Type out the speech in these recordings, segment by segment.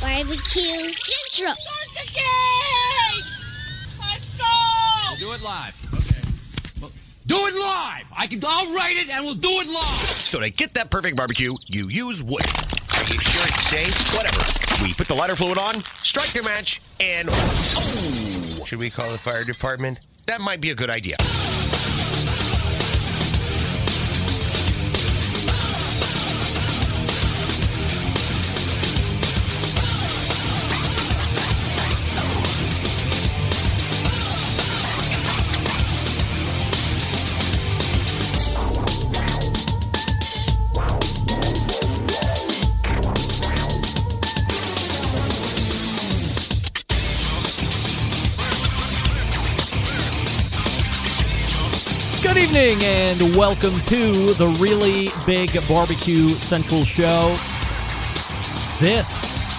Barbecue Central. Start the game! Let's go! We'll do it live. Okay. Well, do it live! I'll write it and we'll do it live! So to get that perfect barbecue, you use wood. Are you sure it's safe? Whatever. We put the lighter fluid on, strike the match, and... Oh! Should we call the fire department? That might be a good idea. Good evening and welcome to the Really Big Barbecue Central Show. This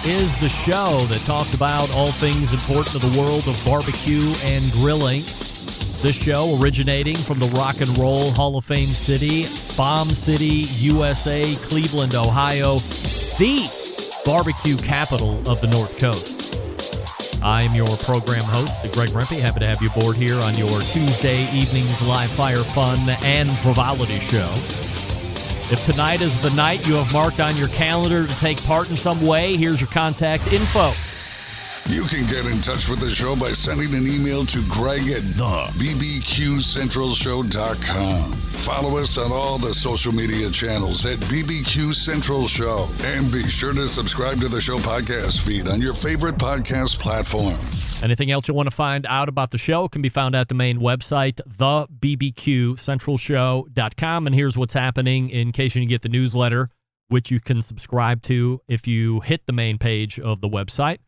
is the show that talks about all things important to the world of barbecue and grilling. This show originating from the Rock and Roll Hall of Fame city, Bomb City, USA, Cleveland, Ohio, the barbecue capital of the North Coast. I'm your program host, Greg Rempe. Happy to have you aboard here on your Tuesday evening's live fire fun and frivolity show. If tonight is the night you have marked on your calendar to take part in some way, here's your contact info. You can get in touch with the show by sending an email to Greg at bbqcentralshow.com. Follow us on all the social media channels at BBQ Central Show. And be sure to subscribe to the show podcast feed on your favorite podcast platform. Anything else you want to find out about the show can be found at the main website, thebbqcentralshow.com. And here's what's happening in case you didn't get the newsletter, which you can subscribe to if you hit the main page of the website.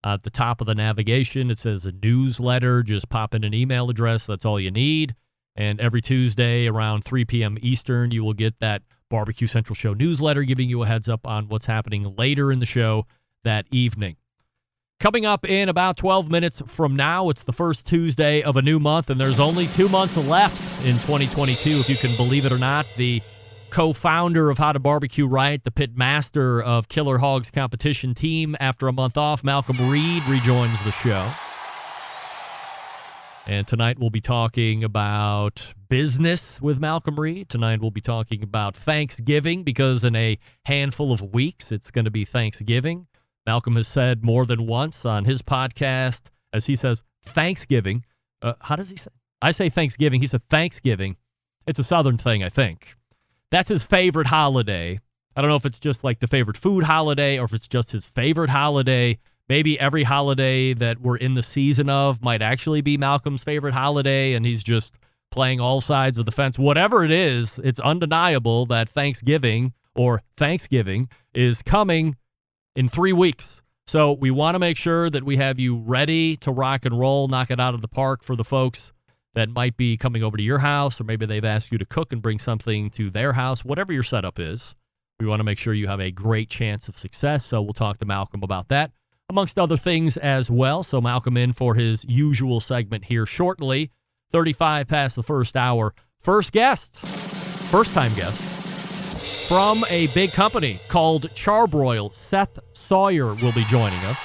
At the top of the navigation, it says a newsletter. Just pop in an email address. That's all you need. And every Tuesday around 3 p.m. Eastern, you will get that Barbecue Central Show newsletter giving you a heads up on what's happening later in the show that evening. Coming up in about 12 minutes from now, it's the first Tuesday of a new month, and there's only 2 months left in 2022, if you can believe it or not. The co-founder of How to Barbecue Right, the pit master of Killer Hogs competition team, after a month off, Malcolm Reed rejoins the show. And tonight we'll be talking about business with Malcolm Reed. Tonight we'll be talking about Thanksgiving, because in a handful of weeks it's going to be Thanksgiving. Malcolm has said more than once on his podcast, as he says, Thanksgiving. How does he say? I say Thanksgiving. He said Thanksgiving. It's a Southern thing, I think. That's his favorite holiday. I don't know if it's just like the favorite food holiday or if it's just his favorite holiday. Maybe every holiday that we're in the season of might actually be Malcolm's favorite holiday, and he's just playing all sides of the fence. Whatever it is, it's undeniable that Thanksgiving is coming in 3 weeks. So we want to make sure that we have you ready to rock and roll, knock it out of the park for the folks that might be coming over to your house, or maybe they've asked you to cook and bring something to their house. Whatever your setup is, we want to make sure you have a great chance of success. So we'll talk to Malcolm about that, amongst other things as well. So Malcolm in for his usual segment here shortly. 35 past the first hour. First time guest, from a big company called Char-Broil, Seth Sawyer will be joining us.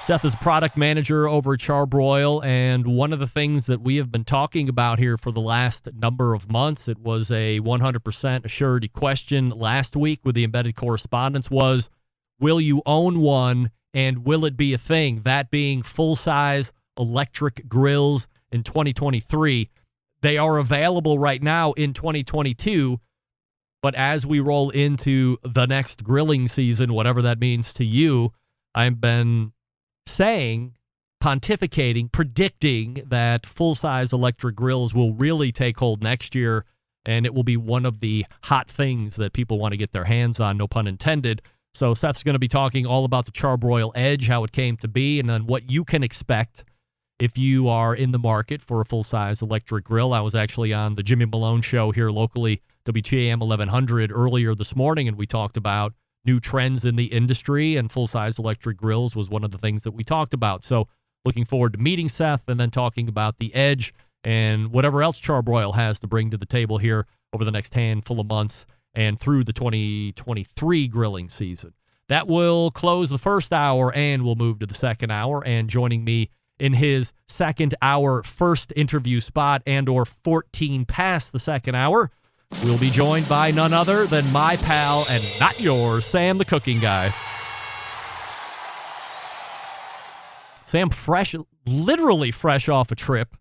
Seth is product manager over at Char-Broil, and one of the things that we have been talking about here for the last number of months, it was a 100% assured question last week with the embedded correspondence, was, will you own one, and will it be a thing? That being full-size electric grills in 2023. They are available right now in 2022, but as we roll into the next grilling season, whatever that means to you, I've been saying, pontificating, predicting that full-size electric grills will really take hold next year, and it will be one of the hot things that people want to get their hands on, no pun intended. So Seth's going to be talking all about the Char-Broil Edge, how it came to be, and then what you can expect if you are in the market for a full-size electric grill. I was actually on the Jimmy Malone show here locally, WTAM 1100, earlier this morning, and we talked about new trends in the industry, and full-size electric grills was one of the things that we talked about. So looking forward to meeting Seth and then talking about the Edge and whatever else Char-Broil has to bring to the table here over the next handful of months and through the 2023 grilling season. That will close the first hour, and we'll move to the second hour. And joining me in his second hour first interview spot and or 14 past the second hour, we'll be joined by none other than my pal and not yours, Sam the cooking guy. Sam, literally fresh off a trip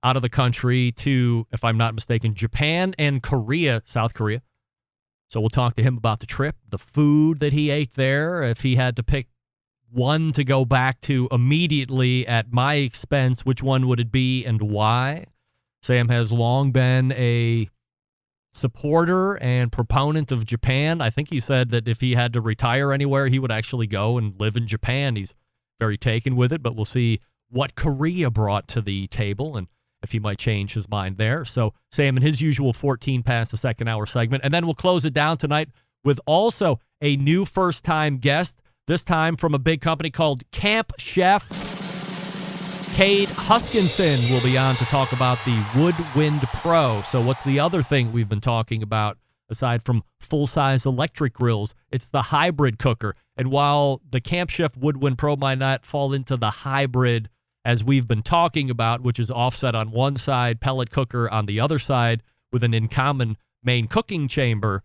out of the country to, if I'm not mistaken, Japan and Korea, South Korea. So we'll talk to him about the trip, the food that he ate there, if he had to pick one to go back to immediately at my expense, which one would it be and why? Sam has long been a supporter and proponent of Japan. I think he said that if he had to retire anywhere, he would actually go and live in Japan. He's very taken with it, but we'll see what Korea brought to the table and if he might change his mind there. So Sam in his usual 14 past the second hour segment. And then we'll close it down tonight with also a new first-time guest, this time from a big company called Camp Chef. Cade Huskinson will be on to talk about the Woodwind Pro. So what's the other thing we've been talking about aside from full-size electric grills? It's the hybrid cooker. And while the Camp Chef Woodwind Pro might not fall into the hybrid as we've been talking about, which is offset on one side, pellet cooker on the other side with an in common main cooking chamber,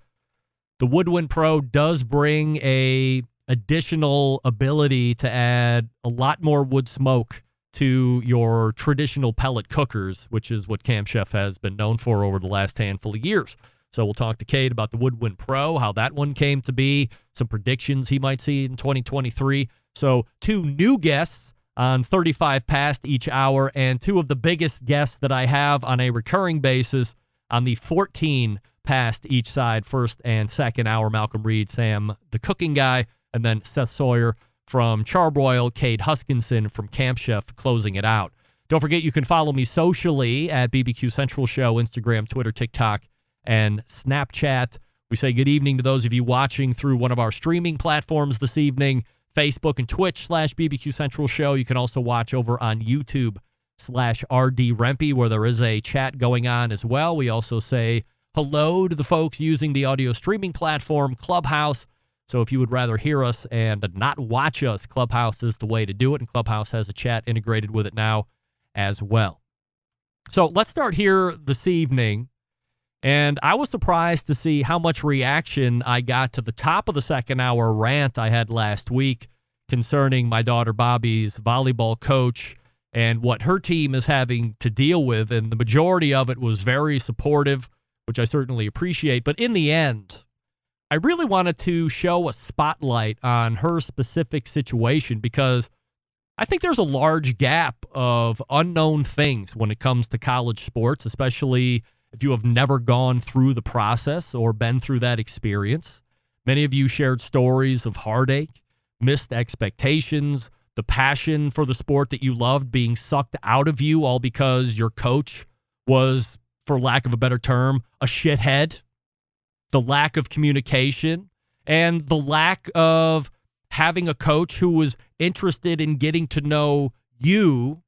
the Woodwind Pro does bring a additional ability to add a lot more wood smoke to your traditional pellet cookers, which is what Camp Chef has been known for over the last handful of years. So we'll talk to Cade about the Woodwind Pro, how that one came to be, some predictions he might see in 2023. So two new guests on 35 past each hour, and two of the biggest guests that I have on a recurring basis on the 14 past each side, first and second hour. Malcolm Reed, Sam the cooking guy, and then Seth Sawyer from Char-Broil, Cade Huskinson from Camp Chef closing it out. Don't forget you can follow me socially at BBQ Central Show, Instagram, Twitter, TikTok, and Snapchat. We say good evening to those of you watching through one of our streaming platforms this evening, Facebook and Twitch /BBQ Central Show. You can also watch over on YouTube /RD Rempe, where there is a chat going on as well. We also say hello to the folks using the audio streaming platform Clubhouse. So if you would rather hear us and not watch us, Clubhouse is the way to do it, and Clubhouse has a chat integrated with it now as well. So let's start here this evening. And I was surprised to see how much reaction I got to the top of the second hour rant I had last week concerning my daughter Bobby's volleyball coach and what her team is having to deal with. And the majority of it was very supportive, which I certainly appreciate. But in the end, I really wanted to show a spotlight on her specific situation because I think there's a large gap of unknown things when it comes to college sports, especially if you have never gone through the process or been through that experience. Many of you shared stories of heartache, missed expectations, the passion for the sport that you loved being sucked out of you all because your coach was, for lack of a better term, a shithead. The lack of communication and the lack of having a coach who was interested in getting to know you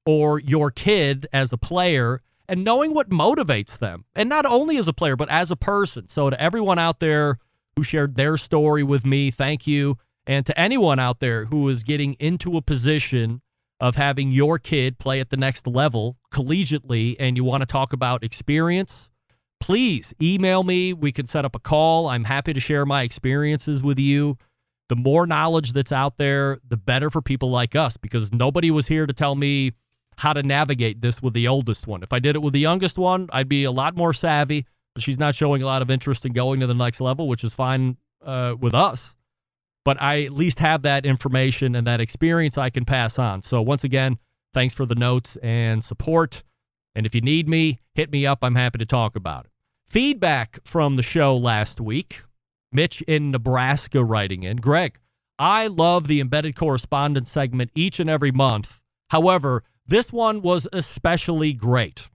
or your kid as a player and knowing what motivates them, and not only as a player, but as a person. So to everyone out there who shared their story with me, thank you. And to anyone out there who is getting into a position of having your kid play at the next level collegiately and you want to talk about experience, please email me. We can set up a call. I'm happy to share my experiences with you. The more knowledge that's out there, the better for people like us, because nobody was here to tell me how to navigate this with the oldest one. If I did it with the youngest one, I'd be a lot more savvy, but she's not showing a lot of interest in going to the next level, which is fine with us. But I at least have that information and that experience I can pass on. So once again, thanks for the notes and support. And if you need me, hit me up. I'm happy to talk about it. Feedback from the show last week. Mitch in Nebraska writing in. Greg, I love the embedded correspondence segment each and every month. However, this one was especially great.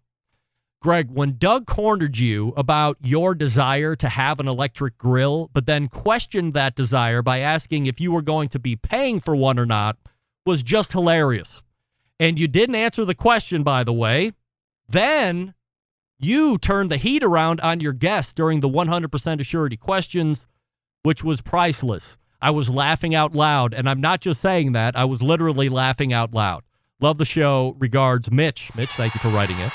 Greg, when Doug cornered you about your desire to have an electric grill, but then questioned that desire by asking if you were going to be paying for one or not, was just hilarious. And you didn't answer the question, by the way. Then you turned the heat around on your guests during the 100% assurity questions, which was priceless. I was laughing out loud, and I'm not just saying that. I was literally laughing out loud. Love the show. Regards, Mitch. Mitch, thank you for writing it.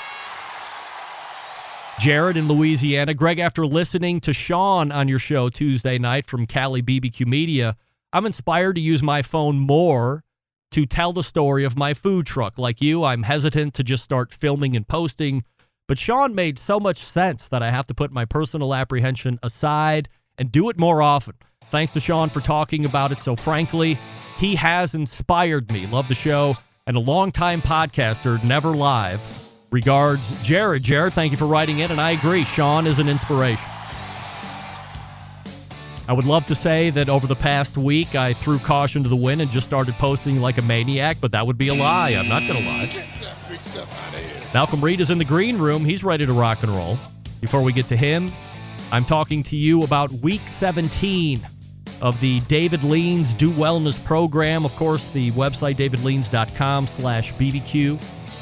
Jared in Louisiana. Greg, after listening to Sean on your show Tuesday night from Cali BBQ Media, I'm inspired to use my phone more to tell the story of my food truck. Like you, I'm hesitant to just start filming and posting, but Sean made so much sense that I have to put my personal apprehension aside and do it more often. Thanks to Sean for talking about it so frankly. He has inspired me. Love the show. And a longtime podcaster, never live. Regards, Jared. Jared, thank you for writing in, and I agree. Sean is an inspiration. I would love to say that over the past week, I threw caution to the wind and just started posting like a maniac, but that would be a lie. I'm not going to lie. Malcolm Reed is in the green room. He's ready to rock and roll. Before we get to him, I'm talking to you about Week 17 of the David Leans Do Wellness program. Of course, the website, davidleans.com/BBQ.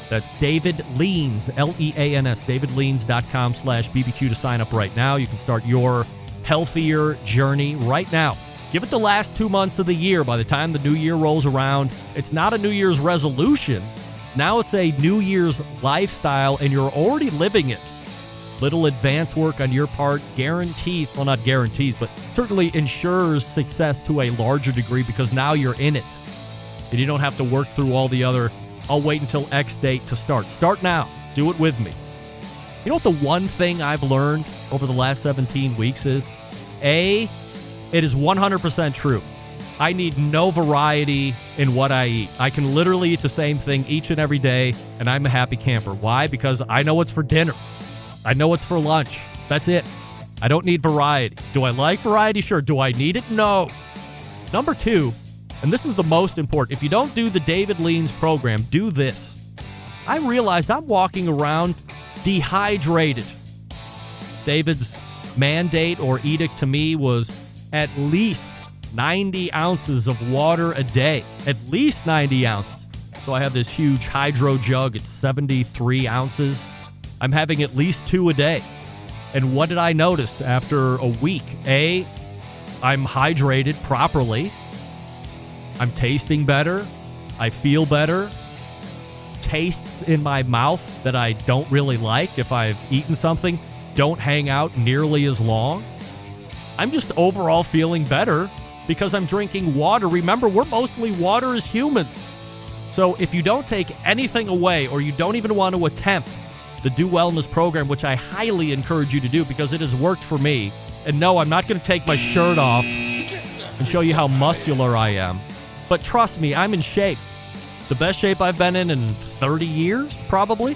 That's David Leans, Leans, davidleans.com/BBQ to sign up right now. You can start your healthier journey right now. Give it the last 2 months of the year. By the time the new year rolls around, it's not a New Year's resolution. Now it's a New Year's lifestyle, and you're already living it. Little advance work on your part guarantees, well, not guarantees, but certainly ensures success to a larger degree because now you're in it. And you don't have to work through all the other, I'll wait until X date to start. Start now. Do it with me. You know what the one thing I've learned over the last 17 weeks is? A, it is 100% true. I need no variety in what I eat. I can literally eat the same thing each and every day, and I'm a happy camper. Why? Because I know what's for dinner. I know what's for lunch. That's it. I don't need variety. Do I like variety? Sure. Do I need it? No. Number two, and this is the most important, if you don't do the David Leans program, do this. I realized I'm walking around dehydrated. David's mandate or edict to me was at least 90 ounces of water a day. At least 90 ounces. So I have this huge hydro jug. It's 73 ounces. I'm having at least 2 a day. And what did I notice after a week? A, I'm hydrated properly. I'm tasting better. I feel better. Tastes in my mouth that I don't really like if I've eaten something don't hang out nearly as long. I'm just overall feeling better because I'm drinking water. Remember, we're mostly water as humans. So if you don't take anything away or you don't even want to attempt the Do Wellness program, which I highly encourage you to do because it has worked for me. And no, I'm not going to take my shirt off and show you how muscular I am. But trust me, I'm in shape. The best shape I've been in 30 years, probably.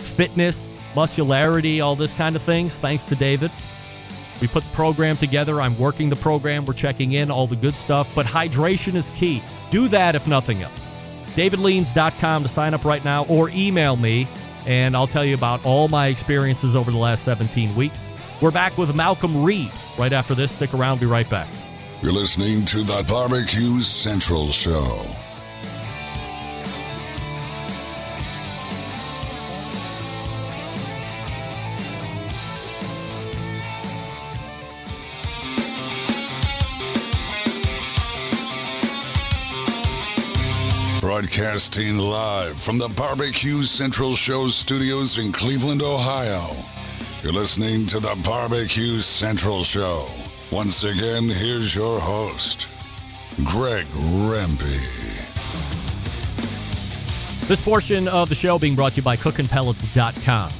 Fitness, muscularity, all this kind of things, thanks to David. We put the program together. I'm working the program. We're checking in, all the good stuff. But hydration is key. Do that if nothing else. davidleans.com to sign up right now or email me. And I'll tell you about all my experiences over the last 17 weeks. We're back with Malcolm Reed right after this. Stick around. Be right back. You're listening to the Barbecue Central Show. Broadcasting live from the Barbecue Central Show studios in Cleveland, Ohio. You're listening to the Barbecue Central Show. Once again, here's your host, Greg Rempe. This portion of the show being brought to you by cookinpellets.com.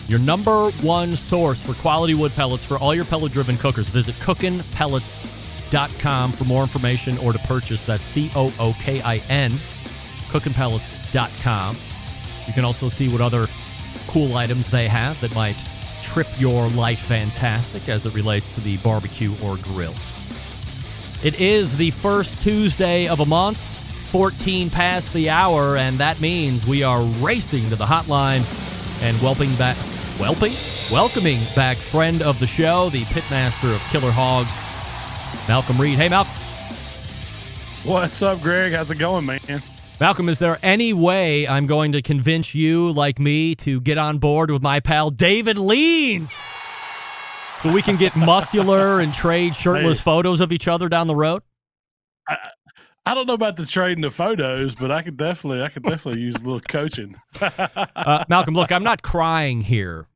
Your number one source for quality wood pellets for all your pellet-driven cookers. Visit cookinpellets.com for more information or to purchase. That's COOKIN, cookinpellets.com. You can also see what other cool items they have that might trip your light fantastic as it relates to the barbecue or grill. It is the first Tuesday of a month, 14 past the hour, and that means we are racing to the hotline and welcoming back friend of the show, the pitmaster of Killer Hogs, Malcolm Reed. Hey, Malcolm. What's up, Greg? How's it going, man? Malcolm, is there any way I'm going to convince you, like me, to get on board with my pal David Leans So we can get muscular and trade shirtless photos of each other down the road? I don't know about the trading the photos, but I could definitely use a little coaching. Malcolm, look, I'm not crying here,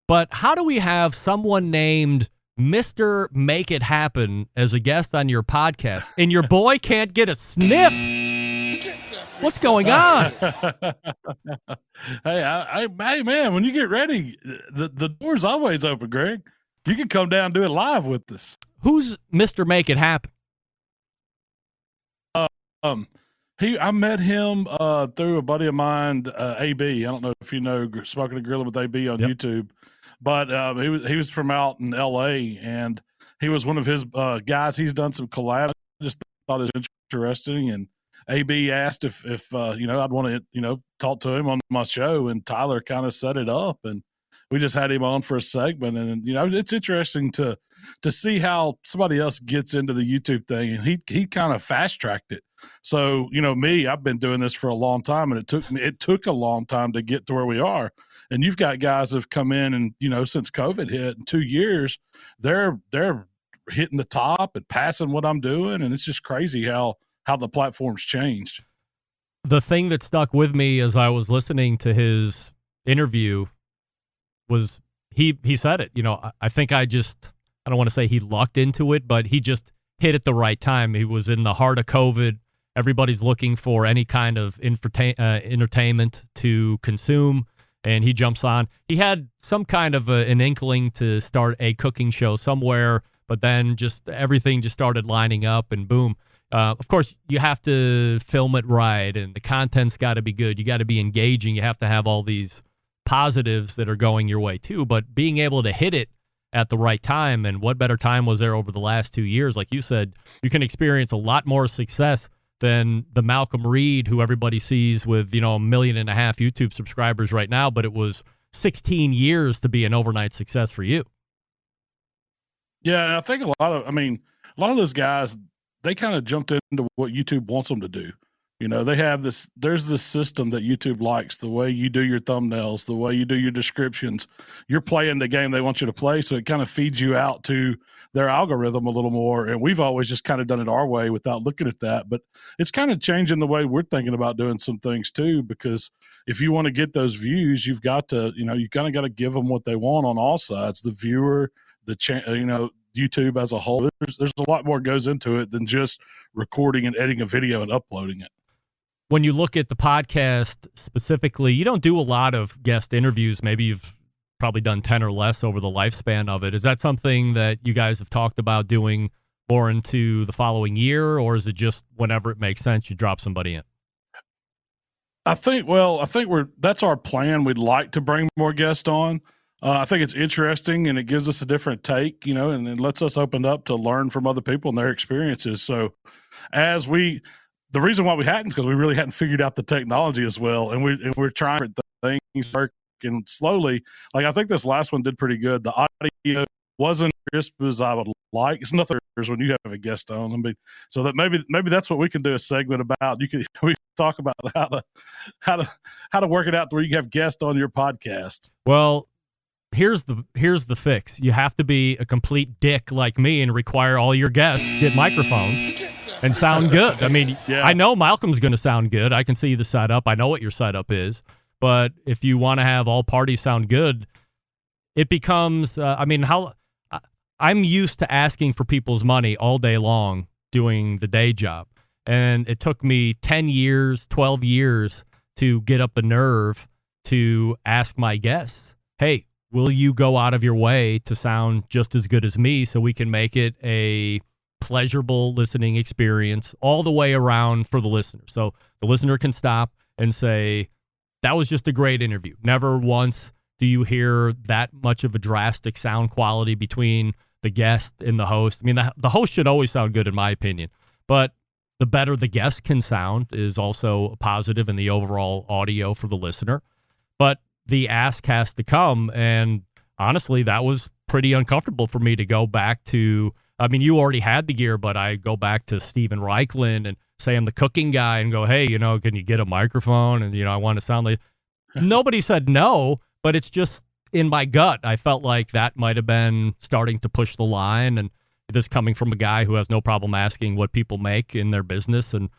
but how do we have someone named Mr. Make It Happen as a guest on your podcast, and your boy can't get a sniff? What's going on? Hey, man, when you get ready, the door's always open, Greg. You can come down and do it live with us. Who's Mr. Make It Happen? I met him through a buddy of mine, AB. I don't know if you know Smoking and Grilling with AB on YouTube, but he was from out in LA, and he was one of his guys. He's done some collabs. I just thought it was interesting, and AB asked if I'd want to talk to him on my show, and Tyler kind of set it up, and we just had him on for a segment. And it's interesting to see how somebody else gets into the YouTube thing, and he kind of fast tracked it. So me, I've been doing this for a long time, and it took a long time to get to where we are. And you've got guys that have come in, and since COVID hit in 2 years, they're hitting the top and passing what I'm doing, and it's just crazy how the platform's changed. The thing that stuck with me as I was listening to his interview was he said it. I think I don't want to say he lucked into it, but he just hit at the right time. He was in the heart of COVID. Everybody's looking for any kind of entertainment to consume, and he jumps on. He had some kind of an inkling to start a cooking show somewhere, but then just everything just started lining up, and boom. Of course, you have to film it right, and the content's got to be good. You got to be engaging. You have to have all these positives that are going your way too, but being able to hit it at the right time, and what better time was there over the last 2 years? Like you said, you can experience a lot more success than the Malcolm Reed, who everybody sees with 1.5 million YouTube subscribers right now, but it was 16 years to be an overnight success for you. Yeah, and I think a lot of those guys, they kind of jumped into what YouTube wants them to do. They have there's this system that YouTube likes, the way you do your thumbnails, the way you do your descriptions. You're playing the game they want you to play, so it kind of feeds you out to their algorithm a little more. And we've always just kind of done it our way without looking at that. But it's kind of changing the way we're thinking about doing some things too, because if you want to get those views, you've got to, you kind of got to give them what they want on all sides, the viewer, YouTube as a whole. There's a lot more goes into it than just recording and editing a video and uploading it. When you look at the podcast specifically, you don't do a lot of guest interviews. Maybe you've probably done 10 or less over the lifespan of it. Is that something that you guys have talked about doing more into the following year, or is it just whenever it makes sense, you drop somebody in? I think that's our plan. We'd like to bring more guests on. I think it's interesting, and it gives us a different take, and it lets us open up to learn from other people and their experiences. So the reason why we hadn't is because we really hadn't figured out the technology as well. And we're trying things working slowly. Like, I think this last one did pretty good. The audio wasn't crisp as I would like. It's nothing when you have a guest on. So that maybe that's what we can do a segment about. We talk about how to work it out to where you can have guests on your podcast. Well, here's the fix. You have to be a complete dick like me and require all your guests get microphones and sound good. I know Malcolm's going to sound good. I can see the setup. I know what your setup is. But if you want to have all parties sound good, it becomes, I'm used to asking for people's money all day long doing the day job. And it took me 10 years, 12 years to get up the nerve to ask my guests, hey, will you go out of your way to sound just as good as me so we can make it a pleasurable listening experience all the way around for the listener? So the listener can stop and say, that was just a great interview. Never once do you hear that much of a drastic sound quality between the guest and the host. The host should always sound good in my opinion, but the better the guest can sound is also a positive in the overall audio for the listener. But the ask has to come, and honestly, that was pretty uncomfortable for me to go back to. You already had the gear, but I go back to Steven Reichland and say I'm the cooking guy and go, hey, can you get a microphone? And, I want to sound like. Nobody said no, but it's just in my gut, I felt like that might have been starting to push the line. And this coming from a guy who has no problem asking what people make in their business. And,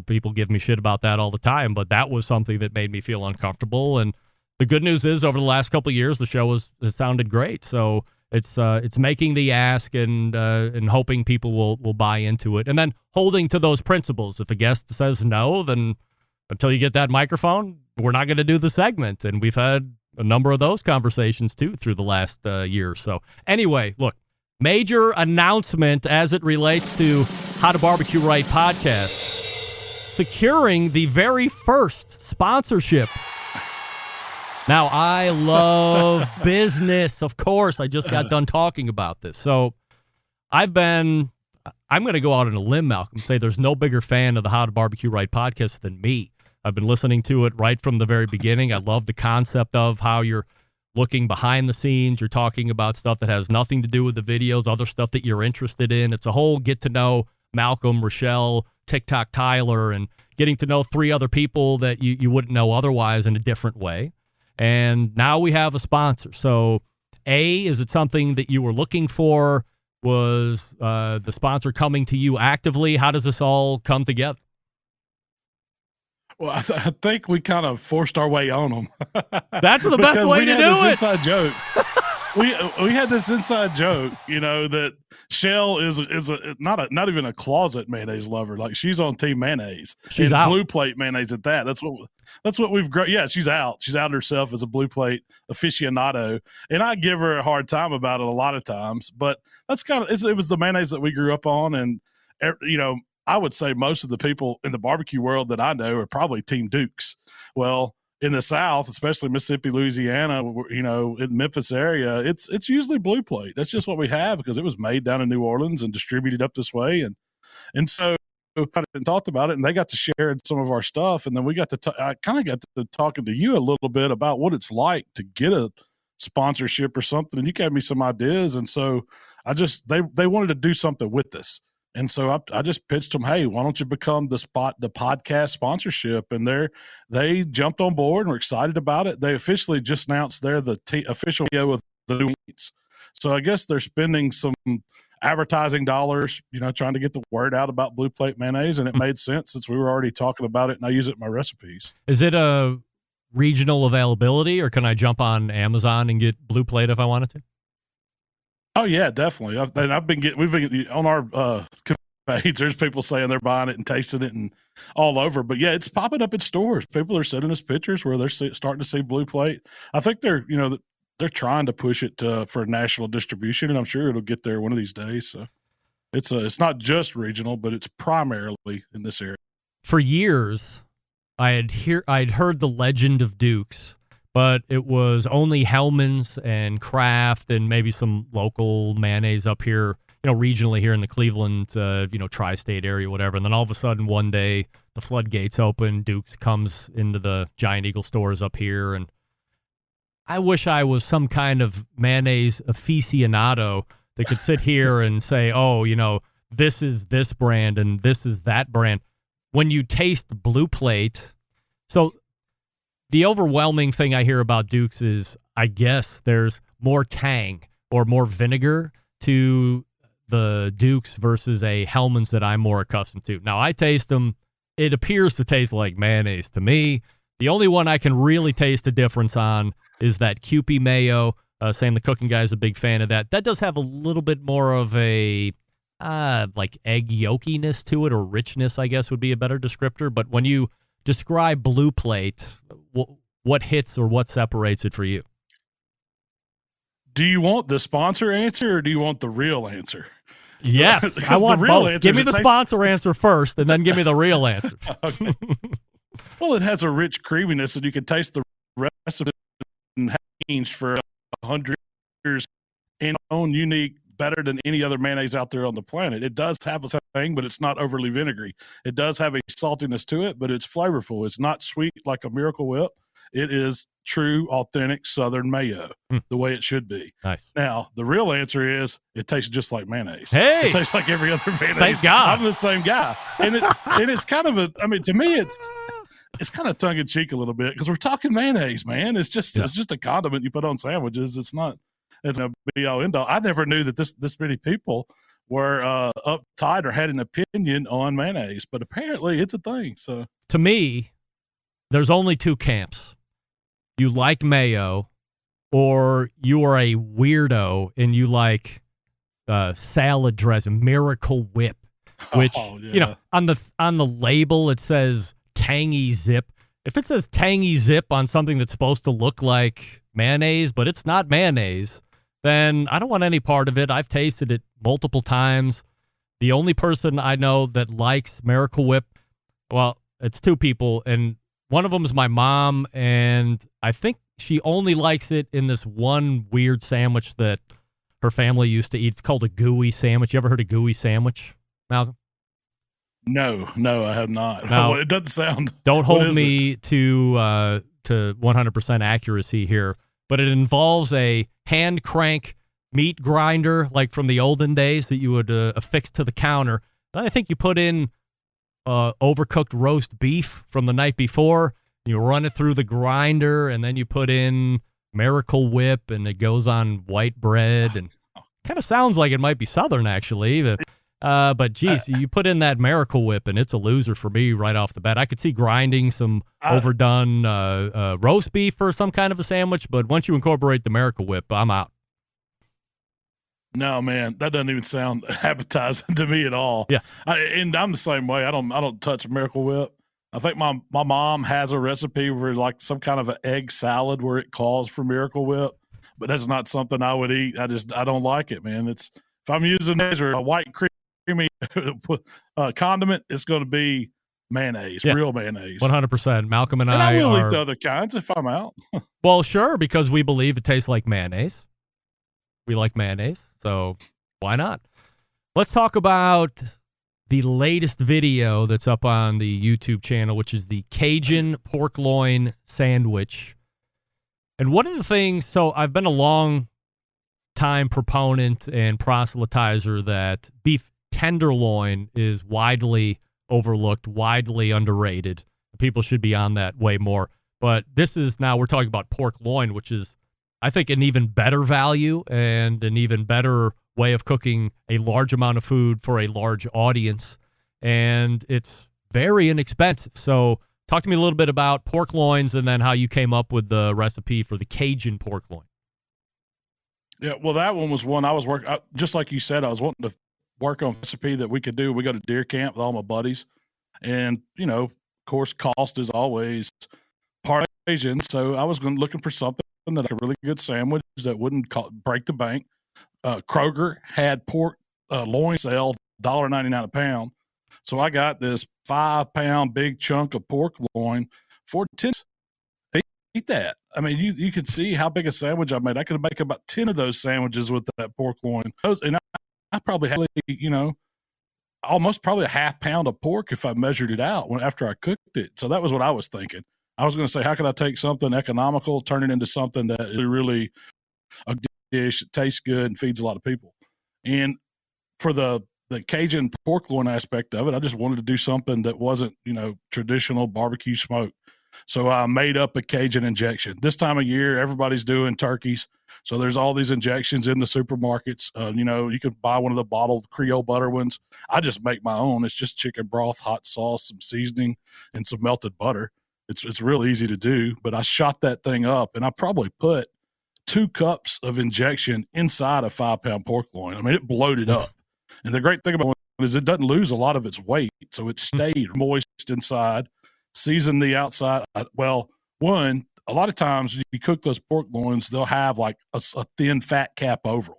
people give me shit about that all the time. But that was something that made me feel uncomfortable. And the good news is over the last couple of years, the show has sounded great. So it's making the ask and hoping people will buy into it. And then holding to those principles. If a guest says no, then until you get that microphone, we're not going to do the segment. And we've had a number of those conversations, too, through the last year or so. Anyway, look, major announcement as it relates to How to Barbecue Right podcast. Securing the very first sponsorship. Now, I love business, of course. I just got done talking about this. So I'm going to go out on a limb, Malcolm, and say there's no bigger fan of the How to Barbecue Right podcast than me. I've been listening to it right from the very beginning. I love the concept of how you're looking behind the scenes. You're talking about stuff that has nothing to do with the videos, other stuff that you're interested in. It's a whole get to know Malcolm, Rochelle, TikTok Tyler, and getting to know 3 other people that you wouldn't know otherwise in a different way. And now we have a sponsor. So, is it something that you were looking for? Was the sponsor coming to you actively? How does this all come together? Well, I think we kind of forced our way on them. That's the best way to do it. Inside joke. we had this inside joke, that Shell is not even a closet mayonnaise lover. Like, she's on team mayonnaise. She's out. Blue plate mayonnaise at that. That's what we've grown. Yeah, she's out. She's out herself as a blue plate aficionado, and I give her a hard time about it a lot of times. But that's it was the mayonnaise that we grew up on, and I would say most of the people in the barbecue world that I know are probably Team Dukes. Well, in the South, especially Mississippi, Louisiana, in Memphis area, it's usually blue plate. That's just what we have because it was made down in New Orleans and distributed up this way. And so I talked about it, and they got to share some of our stuff. And then we got to I kind of got to talking to you a little bit about what it's like to get a sponsorship or something. And you gave me some ideas. And so they wanted to do something with this. And so I just pitched them, hey, why don't you become the podcast sponsorship? And they jumped on board and were excited about it. They officially just announced they're the official video of the new meats. So I guess they're spending some advertising dollars, trying to get the word out about blue plate mayonnaise. And it made sense since we were already talking about it and I use it in my recipes. Is it a regional availability, or can I jump on Amazon and get blue plate if I wanted to? Oh yeah, definitely. We've been on our page. There's people saying they're buying it and tasting it and all over. But yeah, it's popping up in stores. People are sending us pictures where they're starting to see blue plate. I think they're trying to push it for national distribution, and I'm sure it'll get there one of these days. So it's not just regional, but it's primarily in this area. For years, I'd heard the legend of Dukes. But it was only Hellman's and Kraft and maybe some local mayonnaise up here, regionally here in the Cleveland, tri-state area, whatever. And then all of a sudden one day the floodgates open, Dukes comes into the Giant Eagle stores up here. And I wish I was some kind of mayonnaise aficionado that could sit here and say, oh, this is this brand and this is that brand. When you taste blue plate, so the overwhelming thing I hear about Dukes is, I guess, there's more tang or more vinegar to the Dukes versus a Hellman's that I'm more accustomed to. Now, I taste them. It appears to taste like mayonnaise to me. The only one I can really taste a difference on is that Kewpie mayo. Sam, the cooking guy, is a big fan of that. That does have a little bit more of a like egg yolkiness to it, or richness, I guess would be a better descriptor. But when you describe blue plate, what hits or what separates it for you? Do you want the sponsor answer or do you want the real answer? Yes, I want the real both. Give me the sponsor answer first, and then give me the real answer. Okay. Well, it has a rich creaminess, and you can taste the rest of it and changed for 100 years and own unique, better than any other mayonnaise out there on the planet. It does have a thing, but it's not overly vinegary. It does have a saltiness to it, but it's flavorful. It's not sweet like a Miracle Whip. It is true, authentic Southern mayo, the way it should be. Nice. Now, the real answer is it tastes just like mayonnaise. Hey! It tastes like every other mayonnaise. Thank God. I'm the same guy. And it's kind of to me, it's kind of tongue in cheek a little bit because we're talking mayonnaise, man. It's just a condiment you put on sandwiches. It's a be all end all. I never knew that this many people were uptight or had an opinion on mayonnaise, but apparently it's a thing. So to me, there's only two camps. You like mayo, or you are a weirdo and you like salad dressing, Miracle Whip, which on the label it says tangy zip. If it says tangy zip on something that's supposed to look like mayonnaise, but it's not mayonnaise, then I don't want any part of it. I've tasted it multiple times. The only person I know that likes Miracle Whip, well, it's two people, and one of them is my mom, and I think she only likes it in this one weird sandwich that her family used to eat. It's called a gooey sandwich. You ever heard of gooey sandwich, Malcolm? No, I have not. Now, it doesn't sound. Don't hold me to 100% accuracy here, but it involves a hand crank meat grinder, like from the olden days that you would affix to the counter. I think you put in overcooked roast beef from the night before. You run it through the grinder, and then you put in Miracle Whip, and it goes on white bread. And kind of sounds like it might be Southern, actually. But geez, you put in that Miracle Whip, and it's a loser for me right off the bat. I could see grinding some overdone roast beef for some kind of a sandwich, but once you incorporate the Miracle Whip, I'm out. No, man, that doesn't even sound appetizing to me at all. Yeah, and I'm the same way. I don't touch Miracle Whip. I think my mom has a recipe for like some kind of an egg salad where it calls for Miracle Whip, but that's not something I would eat. I don't like it, man. If I'm using a white creamy condiment, it's going to be mayonnaise, real mayonnaise. 100%. Malcolm and I will eat the other kinds if I'm out. Well, sure, because we believe it tastes like mayonnaise. We like mayonnaise, so why not? Let's talk about the latest video that's up on the YouTube channel, which is the Cajun pork loin sandwich. And one of the things, so I've been a long time proponent and proselytizer that beef tenderloin is widely overlooked, widely underrated. People should be on that way more. But we're talking about pork loin, which is, I think, an even better value and an even better way of cooking a large amount of food for a large audience. And it's very inexpensive. So talk to me a little bit about pork loins and then how you came up with the recipe for the Cajun pork loin. Yeah, well, that one was one I was working, just like you said, I was wanting to work on a recipe that we could do. We go to deer camp with all my buddies. And, of course, cost is always part of the equation. So I was looking for something that a really good sandwich that wouldn't break the bank. Kroger had pork loin sale, $1.99 a pound. So I got this 5-pound big chunk of pork loin for 10. Eat that. I mean, you could see how big a sandwich I made. I could make about 10 of those sandwiches with that pork loin. And I probably had, almost probably a half pound of pork if I measured it out after I cooked it. So that was what I was thinking. I was going to say, how could I take something economical, turn it into something that is really a dish that tastes good and feeds a lot of people? And for the Cajun pork loin aspect of it, I just wanted to do something that wasn't, traditional barbecue smoke. So I made up a Cajun injection. This time of year, everybody's doing turkeys. So there's all these injections in the supermarkets. You can buy one of the bottled Creole butter ones. I just make my own. It's just chicken broth, hot sauce, some seasoning, and some melted butter. It's real easy to do, but I shot that thing up, and I probably put 2 cups of injection inside a 5-pound pork loin. I mean, it bloated up. And the great thing about it is it doesn't lose a lot of its weight, so it stayed moist inside. Season the outside. Well, one, a lot of times you cook those pork loins, they'll have like a thin fat cap over them.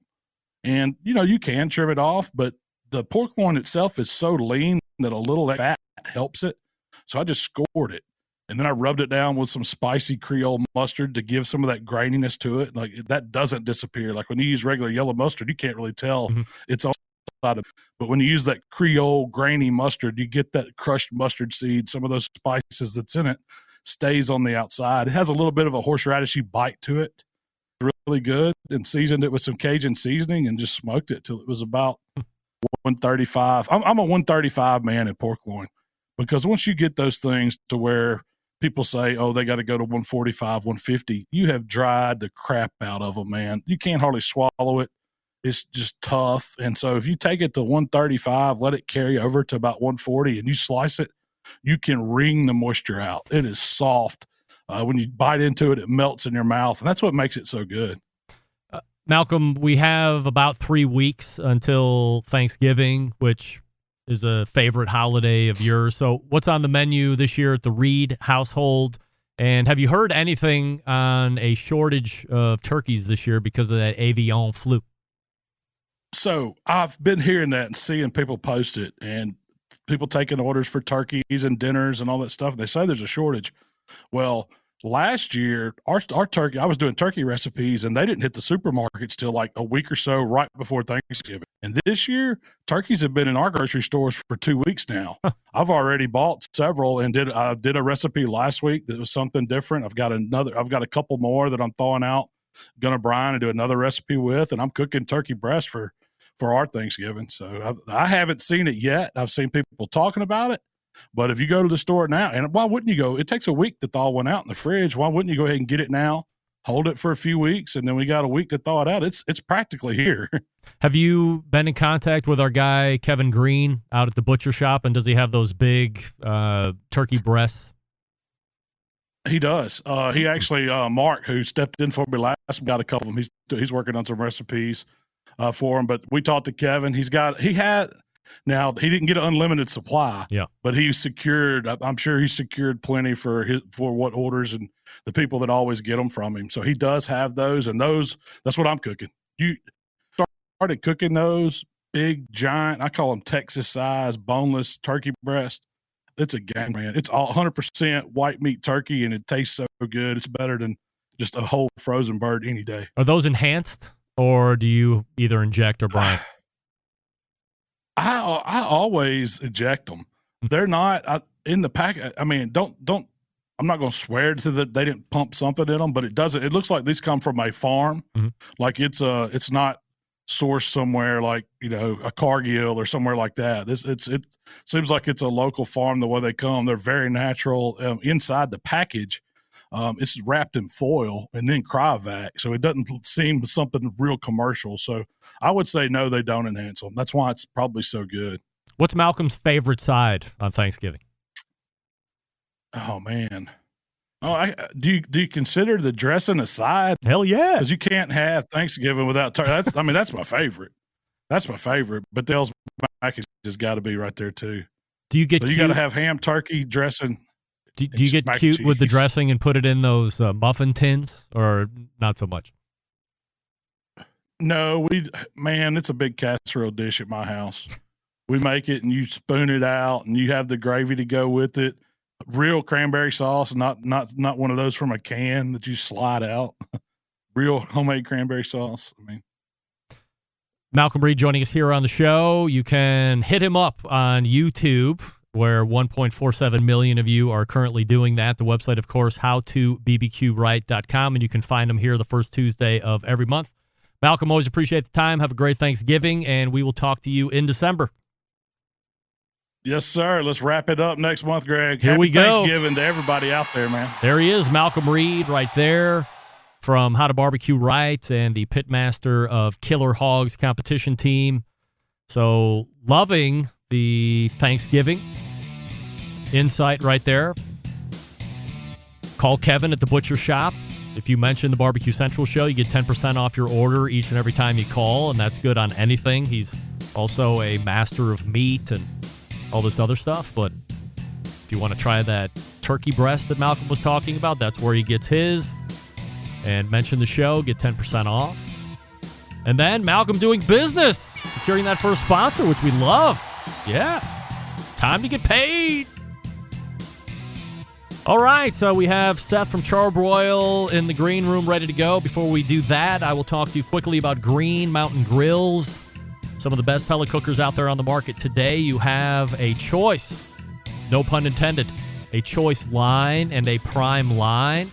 And, you can trim it off, but the pork loin itself is so lean that a little fat helps it. So I just scored it. And then I rubbed it down with some spicy Creole mustard to give some of that graininess to it. Like that doesn't disappear. Like when you use regular yellow mustard, you can't really tell it's on the side of it. But when you use that Creole grainy mustard, you get that crushed mustard seed. Some of those spices that's in it stays on the outside. It has a little bit of a horseradishy bite to it. Really good. And seasoned it with some Cajun seasoning and just smoked it till it was about 135. I'm a 135 man at pork loin because once you get those things to where people say, oh, they got to go to 145, 150. You have dried the crap out of them, man. You can't hardly swallow it. It's just tough. And so if you take it to 135, let it carry over to about 140 and you slice it, you can wring the moisture out. It is soft. When you bite into it, it melts in your mouth. And that's what makes it so good. Malcolm, we have about 3 weeks until Thanksgiving, which is a favorite holiday of yours. So what's on the menu this year at the Reed household? And have you heard anything on a shortage of turkeys this year because of that avian flu? So I've been hearing that and seeing people post it and people taking orders for turkeys and dinners and all that stuff. They say there's a shortage. Well, last year, our turkey, I was doing turkey recipes and they didn't hit the supermarkets till like a week or so right before Thanksgiving. And this year, turkeys have been in our grocery stores for 2 weeks now. I've already bought several and did a recipe last week that was something different. I've got a couple more that I'm thawing out, gonna brine and do another recipe with, and I'm cooking turkey breast for our Thanksgiving. So I haven't seen it yet. I've seen people talking about it. But if you go to the store now, and why wouldn't you go? It takes a week to thaw one out in the fridge. Why wouldn't you go ahead and get it now, hold it for a few weeks, and then we got a week to thaw it out? It's practically here. Have you been in contact with our guy, Kevin Green, out at the butcher shop? And does he have those big turkey breasts? He does. He actually, Mark, who stepped in for me last, got a couple of them. He's working on some recipes for him. But we talked to Kevin. Now, he didn't get an unlimited supply, but he secured, I'm sure he secured plenty for what orders and the people that always get them from him. So he does have those, and that's what I'm cooking. You started cooking those big, giant, I call them Texas size, boneless turkey breast. It's a game, man. It's all 100% white meat turkey, and it tastes so good. It's better than just a whole frozen bird any day. Are those enhanced, or do you either inject or brine? I always eject them. They're not in the pack. I mean, don't. I'm not going to swear to that they didn't pump something in them, but it doesn't. It looks like these come from a farm. Mm-hmm. Like it's not sourced somewhere like a Cargill or somewhere like that. It seems like it's a local farm the way they come. They're very natural. Inside the package, it's wrapped in foil and then cryovac, so it doesn't seem something real commercial. So I would say no, they don't enhance them. That's why it's probably so good. What's Malcolm's favorite side on Thanksgiving? Oh man, do you consider the dressing a side? Hell yeah, because you can't have Thanksgiving without turkey. That's my favorite. That's my favorite. But Dale's mac has got to be right there too. Do you get? So you got to have ham, turkey, dressing. Do you get cute with the dressing and put it in those muffin tins, or not so much? No, it's a big casserole dish at my house. We make it and you spoon it out and you have the gravy to go with it. Real cranberry sauce, not one of those from a can that you slide out. Real homemade cranberry sauce. Malcolm Reed joining us here on the show. You can hit him up on YouTube, where 1.47 million of you are currently doing that. The website, of course, howtobbqright.com, and you can find them here the first Tuesday of every month. Malcolm, always appreciate the time. Have a great Thanksgiving, and we will talk to you in December. Yes, sir. Let's wrap it up next month, Greg. Here we go. Happy Thanksgiving to everybody out there, man. There he is, Malcolm Reed, right there from How to Barbecue Right and the pitmaster of Killer Hogs competition team. So loving the Thanksgiving insight right there. Call Kevin at the butcher shop. If you mention the Barbecue Central show, you get 10% off your order each and every time you call, and that's good on anything. He's also a master of meat and all this other stuff, but if you want to try that turkey breast that Malcolm was talking about, that's where he gets his. And mention the show, get 10% off. And then Malcolm doing business, securing that first sponsor, which we love. Yeah. Time to get paid. All right, so we have Seth from Char-Broil in the green room ready to go. Before we do that, I will talk to you quickly about Green Mountain Grills. Some of the best pellet cookers out there on the market today. You have a choice, no pun intended, a choice line and a prime line.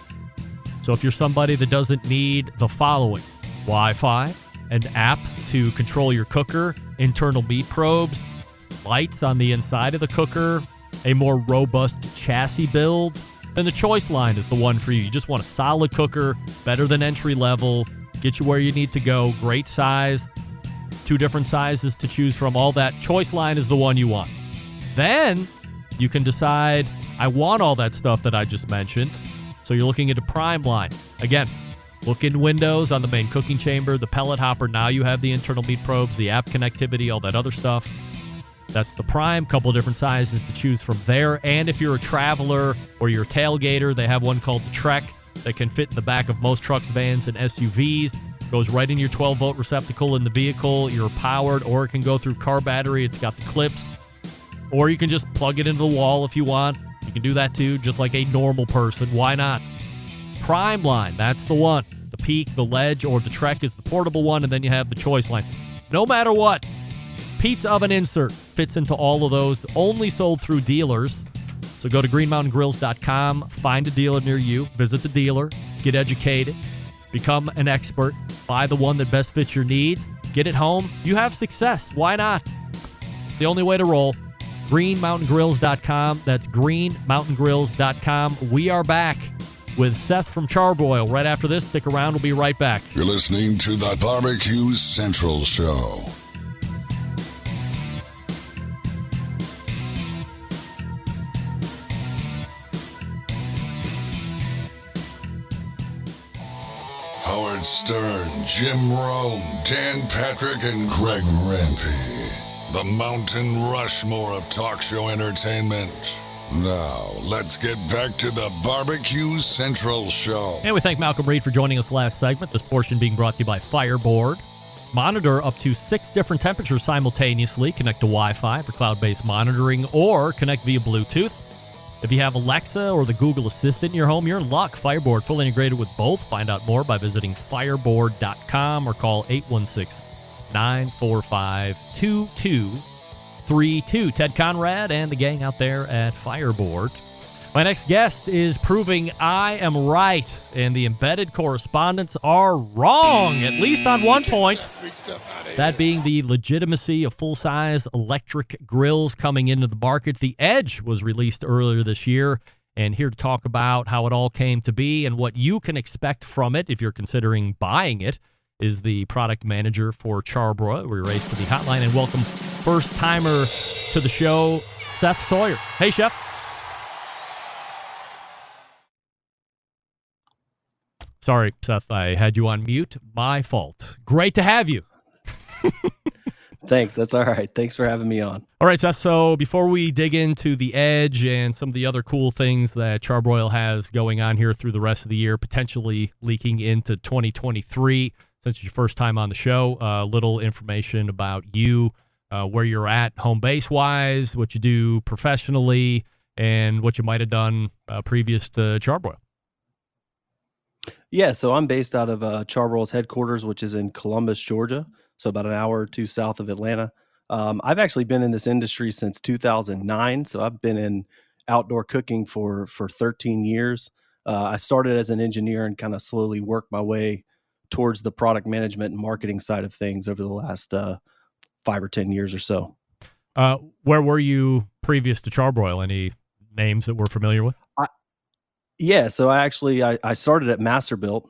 So if you're somebody that doesn't need the following: Wi-Fi, an app to control your cooker, internal meat probes, lights on the inside of the cooker, a more robust chassis build, then the choice line is the one for you. You just want a solid cooker, better than entry level, get you where you need to go, great size, 2 different sizes to choose from, all that. Choice line is the one you want. Then you can decide, I want all that stuff that I just mentioned. So you're looking at a prime line. Again, look in Windows on the main cooking chamber, the pellet hopper. Now you have the internal meat probes, the app connectivity, all that other stuff. That's the prime, couple different sizes to choose from there. And if you're a traveler or you're a tailgater, they have one called the Trek that can fit in the back of most trucks, vans, and SUVs. Goes right in your 12-volt receptacle in the vehicle. You're powered, or it can go through car battery. It's got the clips. Or you can just plug it into the wall if you want. You can do that too, just like a normal person. Why not? Prime line, that's the one. The Peak, the Ledge, or the Trek is the portable one, and then you have the choice line. No matter what, pizza oven insert fits into all of those, only sold through dealers. So go to greenmountaingrills.com, find a dealer near you, visit the dealer, get educated, become an expert, buy the one that best fits your needs, get it home. You have success. Why not? It's the only way to roll. greenmountaingrills.com. That's greenmountaingrills.com. We are back with Seth from Char-Broil right after this. Stick around. We'll be right back. You're listening to the Barbecue Central Show. Howard Stern, Jim Rome, Dan Patrick, and Greg Rempe. The Mountain Rushmore of talk show entertainment. Now, let's get back to the Barbecue Central Show. And we thank Malcolm Reed for joining us last segment. This portion being brought to you by Fireboard. Monitor up to 6 different temperatures simultaneously. Connect to Wi-Fi for cloud-based monitoring or connect via Bluetooth. If you have Alexa or the Google Assistant in your home, you're in luck. Fireboard, fully integrated with both. Find out more by visiting fireboard.com or call 816-945-2232. Ted Conrad and the gang out there at Fireboard. My next guest is proving I am right, and the embedded correspondents are wrong, at least on one point. That being the legitimacy of full-size electric grills coming into the market. The Edge was released earlier this year, and here to talk about how it all came to be and what you can expect from it if you're considering buying it is the product manager for Char-Broil. We race to the hotline and welcome first-timer to the show, Seth Sawyer. Hey, Chef. Sorry, Seth, I had you on mute. My fault. Great to have you. Thanks. That's all right. Thanks for having me on. All right, Seth. So before we dig into the Edge and some of the other cool things that Char-Broil has going on here through the rest of the year, potentially leaking into 2023, since it's your first time on the show, a little information about you, where you're at home base-wise, what you do professionally, and what you might have done previous to Char-Broil. Yeah, so I'm based out of Char-Broil's headquarters, which is in Columbus, Georgia, so about an hour or two south of Atlanta. I've actually been in this industry since 2009, so I've been in outdoor cooking for 13 years. I started as an engineer and kind of slowly worked my way towards the product management and marketing side of things over the last 5 or 10 years or so. Where were you previous to Char-Broil? Any names that we're familiar with? Yeah, so I started at Masterbuilt,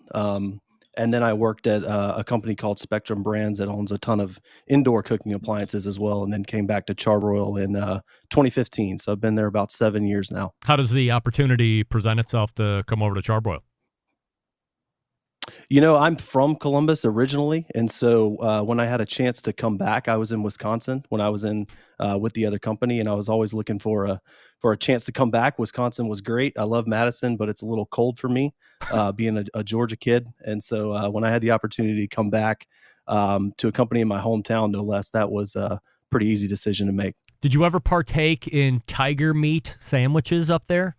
and then I worked at a company called Spectrum Brands that owns a ton of indoor cooking appliances as well, and then came back to Char-Broil in 2015. So I've been there about 7 years now. How does the opportunity present itself to come over to Char-Broil? You know, I'm from Columbus originally, and so when I had a chance to come back, I was in Wisconsin when I was in with the other company, and I was always looking for a chance to come back. Wisconsin was great. I love Madison, but it's a little cold for me, being a Georgia kid. And so when I had the opportunity to come back to a company in my hometown, no less, that was a pretty easy decision to make. Did you ever partake in tiger meat sandwiches up there?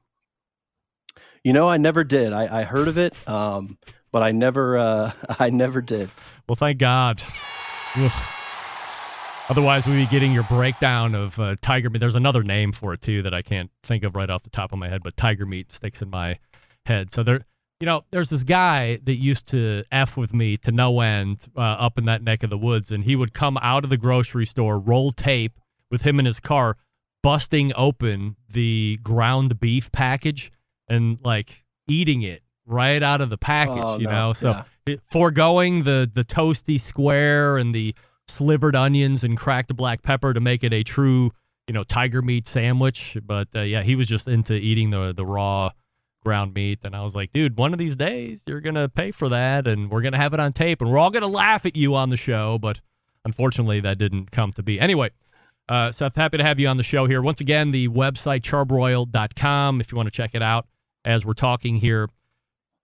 You know, I never did. I heard of it, but I never did. Well, thank God. Oof. Otherwise, we'd be getting your breakdown of tiger meat. There's another name for it, too, that I can't think of right off the top of my head, but tiger meat sticks in my head. So there's this guy that used to F with me to no end up in that neck of the woods, and he would come out of the grocery store, roll tape with him in his car, busting open the ground beef package and like eating it right out of the package, Oh, you no. know? So Yeah. foregoing the toasty square and the slivered onions and cracked black pepper to make it a true, tiger meat sandwich. But yeah, he was just into eating the raw ground meat. And I was like, dude, one of these days you're going to pay for that and we're going to have it on tape and we're all going to laugh at you on the show. But unfortunately, that didn't come to be. Anyway, Seth, happy to have you on the show here. Once again, the website, charbroil.com, if you want to check it out as we're talking here.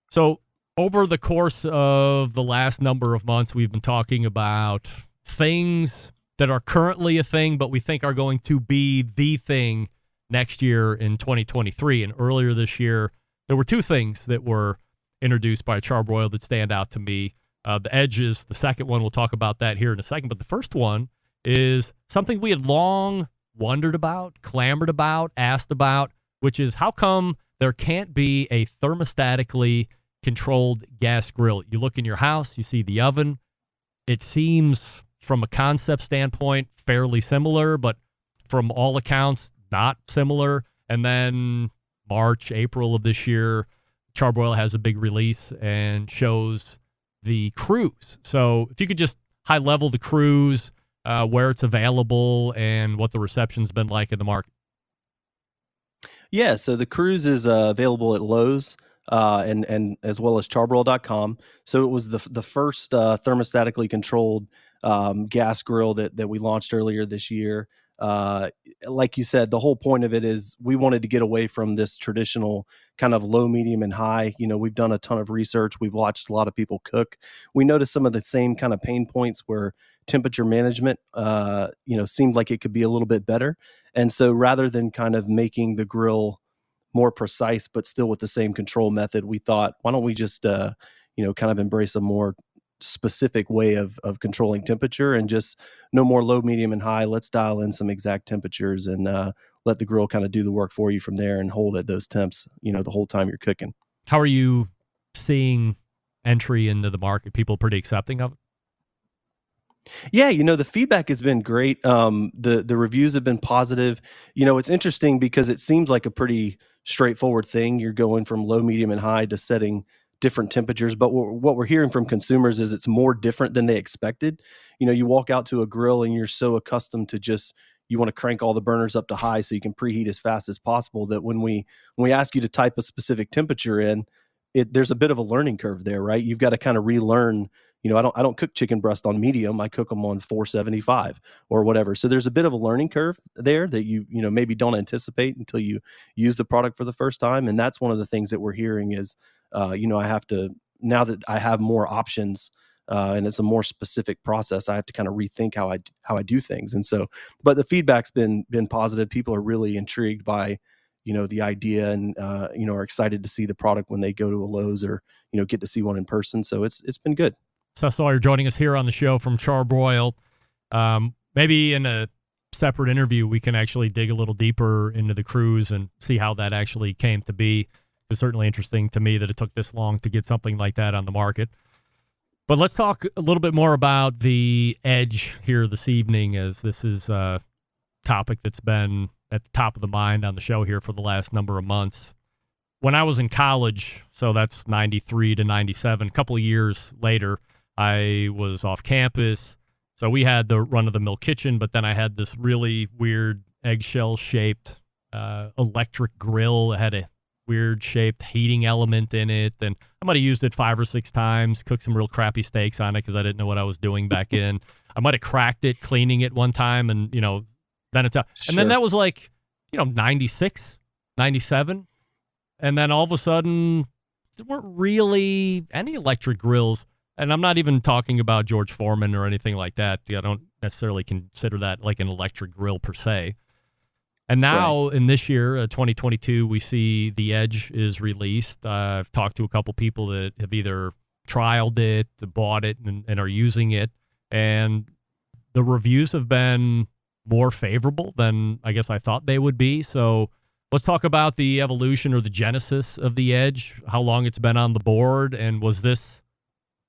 So over the course of the last number of months, we've been talking about things that are currently a thing, but we think are going to be the thing next year in 2023. And earlier this year, there were two things that were introduced by Char-Broil that stand out to me. The Edge is the second one. We'll talk about that here in a second. But the first one is something we had long wondered about, clamored about, asked about, which is how come there can't be a thermostatically controlled gas grill? You look in your house, you see the oven. It seems, from a concept standpoint, fairly similar, but from all accounts, not similar. And then March, April of this year, Char-Broil has a big release and shows the cruise. So if you could just high level the cruise, where it's available and what the reception's been like in the market. Yeah, so the cruise is available at Lowe's and as well as charbroil.com. So it was the first thermostatically controlled gas grill that we launched earlier this year. Like you said, the whole point of it is we wanted to get away from this traditional kind of low, medium, and high. We've done a ton of research. We've watched a lot of people cook. We noticed some of the same kind of pain points where temperature management, seemed like it could be a little bit better. And so rather than kind of making the grill more precise, but still with the same control method, we thought, why don't we just, kind of embrace a more specific way of controlling temperature and just no more low, medium, and high. Let's dial in some exact temperatures and let the grill kind of do the work for you from there and hold at those temps, the whole time you're cooking. How are you seeing entry into the market? People pretty accepting of it? Yeah, the feedback has been great. The reviews have been positive. It's interesting because it seems like a pretty straightforward thing. You're going from low, medium, and high to setting different temperatures, but what we're hearing from consumers is it's more different than they expected. You walk out to a grill and you're so accustomed to just, you want to crank all the burners up to high so you can preheat as fast as possible, that when we ask you to type a specific temperature in, there's a bit of a learning curve there, right? You've got to kind of relearn. I don't cook chicken breast on medium. I cook them on 475 or whatever. So there's a bit of a learning curve there that you maybe don't anticipate until you use the product for the first time. And that's one of the things that we're hearing is, I have to, now that I have more options and it's a more specific process, I have to kind of rethink how I do things. And so, but the feedback's been positive. People are really intrigued by, the idea and, are excited to see the product when they go to a Lowe's or, get to see one in person. So it's been good. Seth Sawyer joining us here on the show from Char-Broil. Maybe in a separate interview, we can actually dig a little deeper into the cruise and see how that actually came to be. It's certainly interesting to me that it took this long to get something like that on the market. But let's talk a little bit more about the Edge here this evening, as this is a topic that's been at the top of the mind on the show here for the last number of months. When I was in college, so that's 93 to 97, a couple of years later, I was off campus, so we had the run-of-the-mill kitchen, but then I had this really weird eggshell-shaped electric grill that had a weird-shaped heating element in it, and I might have used it 5 or 6 times, cooked some real crappy steaks on it because I didn't know what I was doing back in. I might have cracked it cleaning it one time, and, then it's out. Sure. And then that was like, 96, 97, and then all of a sudden, there weren't really any electric grills. And I'm not even talking about George Foreman or anything like that. I don't necessarily consider that like an electric grill per se. And now in this year, 2022, we see the Edge is released. I've talked to a couple people that have either trialed it, bought it, and are using it. And the reviews have been more favorable than I guess I thought they would be. So let's talk about the evolution or the genesis of the Edge, how long it's been on the board, and was this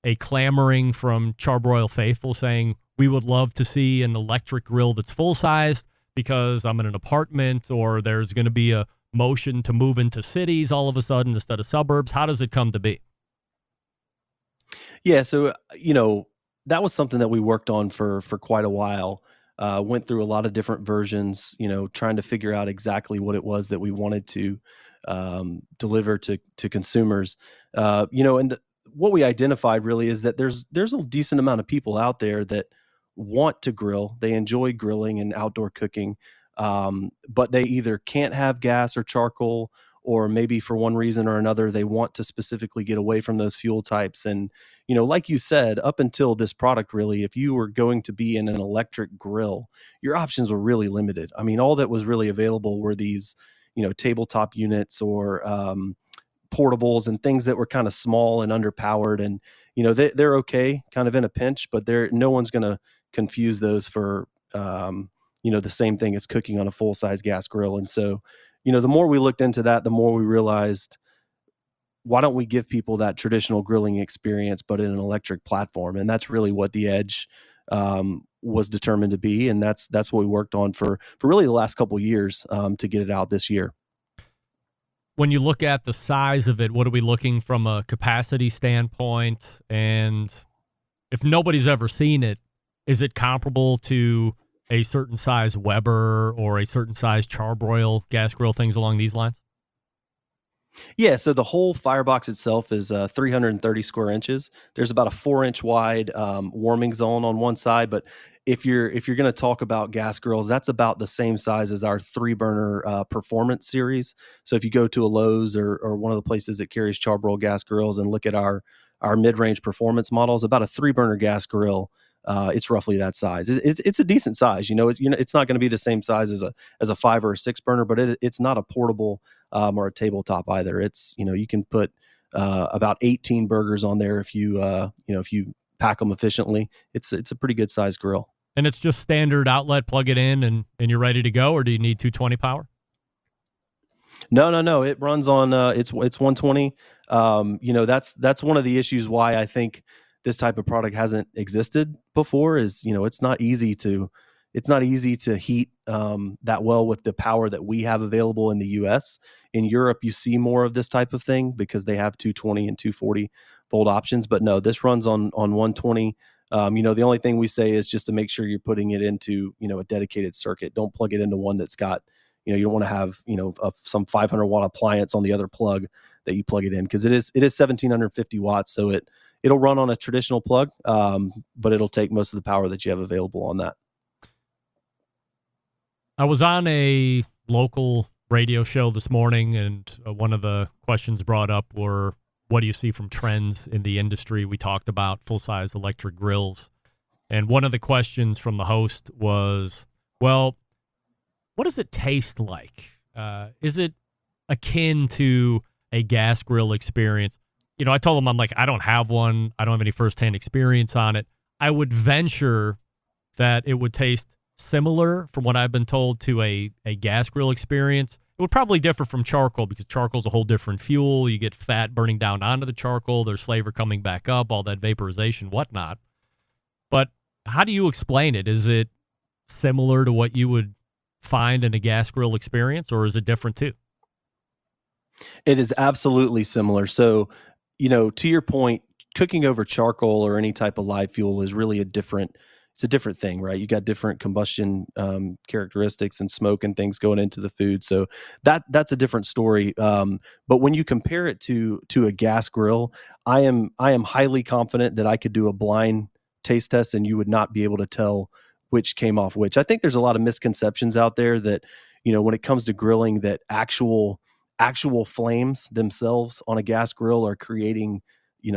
a clamoring from Char-Broil faithful saying, we would love to see an electric grill that's full-sized because I'm in an apartment, or there's going to be a motion to move into cities all of a sudden instead of suburbs? How does it come to be? Yeah, so that was something that we worked on for quite a while. Went through a lot of different versions, trying to figure out exactly what it was that we wanted to deliver to consumers. What we identified really is that there's a decent amount of people out there that want to grill. They enjoy grilling and outdoor cooking, but they either can't have gas or charcoal, or maybe for one reason or another, they want to specifically get away from those fuel types. And, like you said, up until this product, really, if you were going to be in an electric grill, your options were really limited. I mean, all that was really available were these, tabletop units or portables and things that were kind of small and underpowered. And, they're okay kind of in a pinch, but no one's going to confuse those for, the same thing as cooking on a full size gas grill. And so, the more we looked into that, the more we realized, why don't we give people that traditional grilling experience, but in an electric platform? And that's really what the Edge was determined to be. And that's what we worked on for really the last couple of years to get it out this year. When you look at the size of it, what are we looking from a capacity standpoint? And if nobody's ever seen it, is it comparable to a certain size Weber or a certain size Char-Broil gas grill, things along these lines? Yeah, so the whole firebox itself is 330 square inches. There's about a 4-inch wide warming zone on one side, but if you're going to talk about gas grills, that's about the same size as our 3-burner performance series. So if you go to a Lowe's or one of the places that carries Char-Broil gas grills and look at our mid-range performance models, about a 3-burner gas grill, it's roughly that size. It's a decent size. It's not going to be the same size as a 5 or a 6 burner, but it's not a portable or a tabletop either. It's, you can put about 18 burgers on there if you pack them efficiently. It's a pretty good size grill. And it's just standard outlet, plug it in, and you're ready to go, or do you need 220 power? No. It runs on it's 120. That's one of the issues why I think this type of product hasn't existed before is, it's not easy to heat that well with the power that we have available in the US. In Europe, you see more of this type of thing because they have 220 and 240 volt options. But no, this runs on 120. The only thing we say is just to make sure you're putting it into, a dedicated circuit. Don't plug it into one that's got, you don't want to have, some 500 watt appliance on the other plug that you plug it in, because it is 1750 watts. So it'll run on a traditional plug, but it'll take most of the power that you have available on that. I was on a local radio show this morning, and one of the questions brought up were, what do you see from trends in the industry? We talked about full-size electric grills. And one of the questions from the host was, well, what does it taste like? Is it akin to a gas grill experience? I told him, I'm like, I don't have one. I don't have any firsthand experience on it. I would venture that it would taste similar, from what I've been told, to a gas grill experience. It would probably differ from charcoal, because charcoal is a whole different fuel. You get fat burning down onto the charcoal. There's flavor coming back up, all that vaporization, whatnot. But how do you explain it? Is it similar to what you would find in a gas grill experience, or is it different too? It is absolutely similar. So, to your point, cooking over charcoal or any type of live fuel is really a different thing, right? You got different combustion characteristics and smoke and things going into the food. So that's a different story. But when you compare it to a gas grill, I am highly confident that I could do a blind taste test and you would not be able to tell which came off which. I think there's a lot of misconceptions out there that, when it comes to grilling, that actual flames themselves on a gas grill are creating,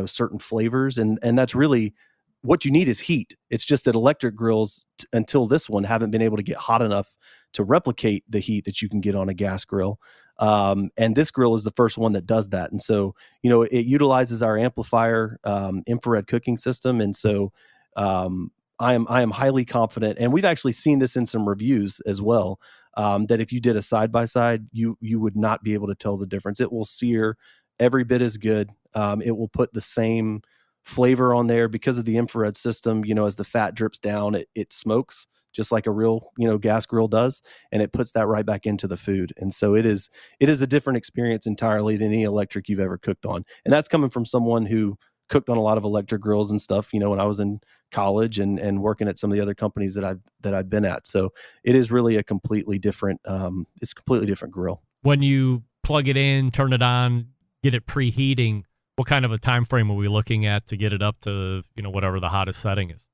certain flavors. And that's really what you need is heat. It's just that electric grills, until this one, haven't been able to get hot enough to replicate the heat that you can get on a gas grill. And this grill is the first one that does that. And so, it utilizes our amplifier infrared cooking system. And so I am highly confident, and we've actually seen this in some reviews as well, that if you did a side-by-side, you would not be able to tell the difference. It will sear every bit as good. It will put the same flavor on there because of the infrared system. As the fat drips down, it smokes just like a real, gas grill does, and it puts that right back into the food. And so it is a different experience entirely than any electric you've ever cooked on. And that's coming from someone who cooked on a lot of electric grills and stuff, when I was in college and working at some of the other companies that I've been at. So it is really a completely different grill. When you plug it in, turn it on, get it preheating, what kind of a time frame are we looking at to get it up to, whatever the hottest setting is?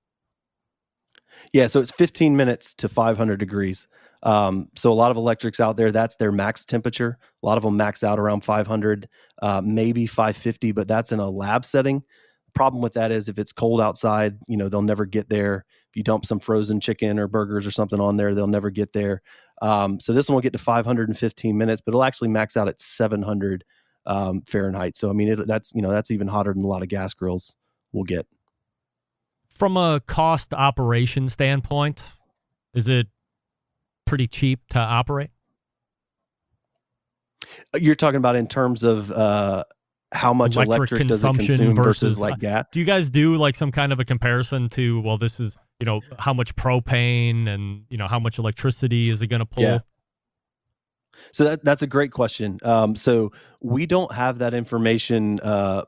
Yeah, so it's 15 minutes to 500 degrees. So a lot of electrics out there, that's their max temperature. A lot of them max out around 500, maybe 550, but that's in a lab setting. The problem with that is if it's cold outside, they'll never get there. If you dump some frozen chicken or burgers or something on there, they'll never get there. So this one will get to 515 minutes, but it'll actually max out at 700 Fahrenheit. So I mean, that's even hotter than a lot of gas grills will get. From a cost operation standpoint, is it pretty cheap to operate? You're talking about in terms of how much electric does it consume versus like gas? Do you guys do like some kind of a comparison to, well, this is, how much propane and, how much electricity is it going to pull? Yeah. So that's a great question. So we don't have that information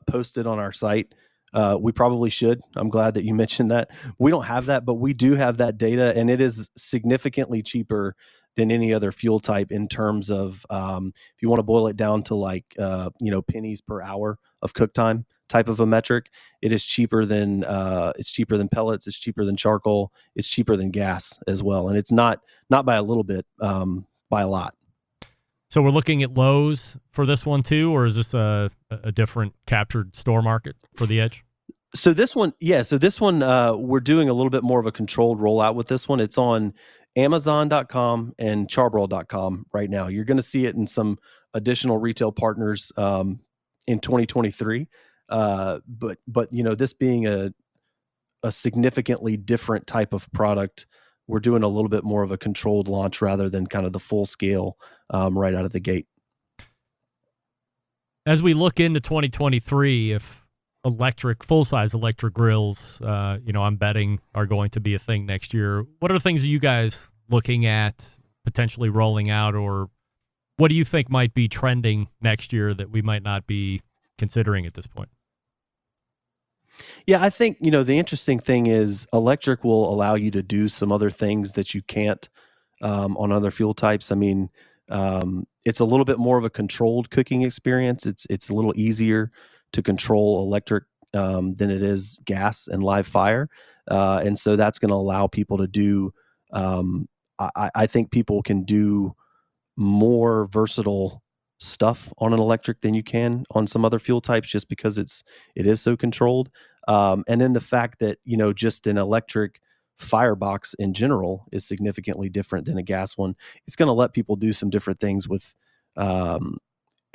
posted on our site. We probably should. I'm glad that you mentioned that. We don't have that, but we do have that data, and it is significantly cheaper than any other fuel type in terms of if you want to boil it down to like pennies per hour of cook time type of a metric. It is cheaper than pellets. It's cheaper than charcoal. It's cheaper than gas as well, and it's not by a little bit, by a lot. So we're looking at Lowe's for this one too, or is this a different captured store market for the Edge? So this one, we're doing a little bit more of a controlled rollout with this one. It's on Amazon.com and Char-Broil.com right now. You're going to see it in some additional retail partners in 2023. But this being a significantly different type of product, we're doing a little bit more of a controlled launch rather than kind of the full scale right out of the gate. As we look into 2023, if full-size electric grills, I'm betting are going to be a thing next year, what are the things that you guys looking at potentially rolling out, or what do you think might be trending next year that we might not be considering at this point? Yeah, I think, the interesting thing is electric will allow you to do some other things that you can't on other fuel types. I mean, it's a little bit more of a controlled cooking experience. It's a little easier to control electric than it is gas and live fire. And so that's going to allow people to do, I think people can do more versatile stuff on an electric than you can on some other fuel types, just because it is so controlled. And then the fact that, just an electric firebox in general is significantly different than a gas one. It's going to let people do some different things with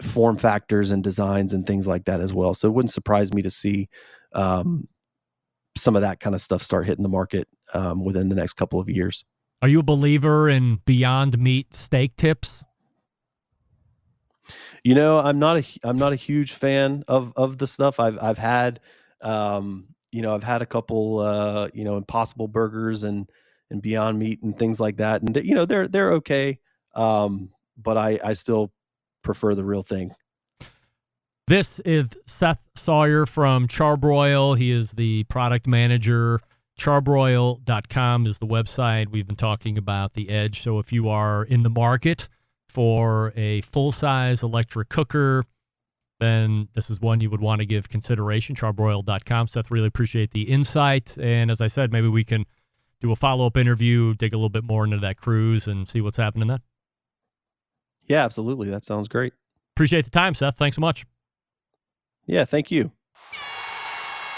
form factors and designs and things like that as well. So it wouldn't surprise me to see some of that kind of stuff start hitting the market within the next couple of years. Are you a believer in Beyond Meat steak tips? I'm not a huge fan of the stuff. I've had I've had a couple Impossible Burgers and Beyond Meat and things like that, and they're okay, but I still prefer the real thing. This is Seth Sawyer from Char-Broil. He is the product manager. Char-Broil.com is the website. We've been talking about the Edge. So if you are in the market for a full-size electric cooker, then this is one you would want to give consideration. Char-Broil.com. Seth, really appreciate the insight. And as I said, maybe we can do a follow-up interview, dig a little bit more into that cruise and see what's happening then. Yeah, absolutely. That sounds great. Appreciate the time, Seth. Thanks so much. Yeah, thank you.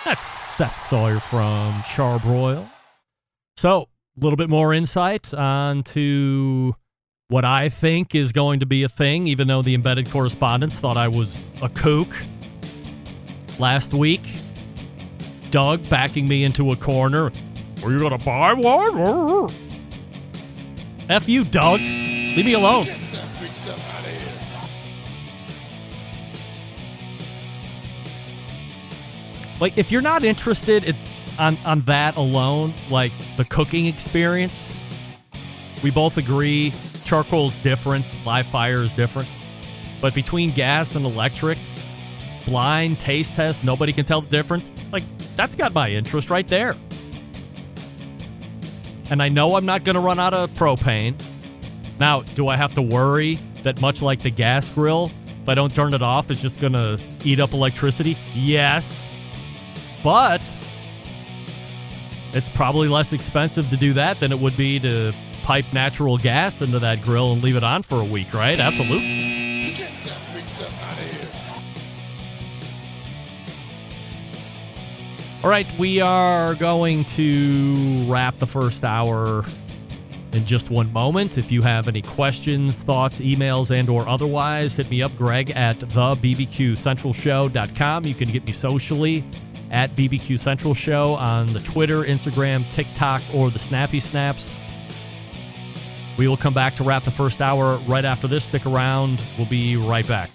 That's Seth Sawyer from Char-Broil. So, a little bit more insight onto what I think is going to be a thing, even though the embedded correspondents thought I was a kook last week. Doug backing me into a corner. Are you going to buy one? F you, Doug. Leave me alone. Like, if you're not interested on that alone, like the cooking experience, We both agree charcoal's different, live fire is different. But between gas and electric, blind taste test, nobody can tell the difference. Like, that's got my interest right there. And I know I'm not going to run out of propane. Now, do I have to worry that much like the gas grill, if I don't turn it off, it's just going to eat up electricity? Yes. But it's probably less expensive to do that than it would be to pipe natural gas into that grill and leave it on for a week, right? Absolutely. Get that big stuff out of here. All right, we are going to wrap the first hour in just one moment. If you have any questions, thoughts, emails, and or otherwise, hit me up, Greg, at thebbqcentralshow.com. You can get me socially at BBQ Central Show on the Twitter, Instagram, TikTok, or the Snappy Snaps. We will come back to wrap the first hour right after this. Stick around. We'll be right back.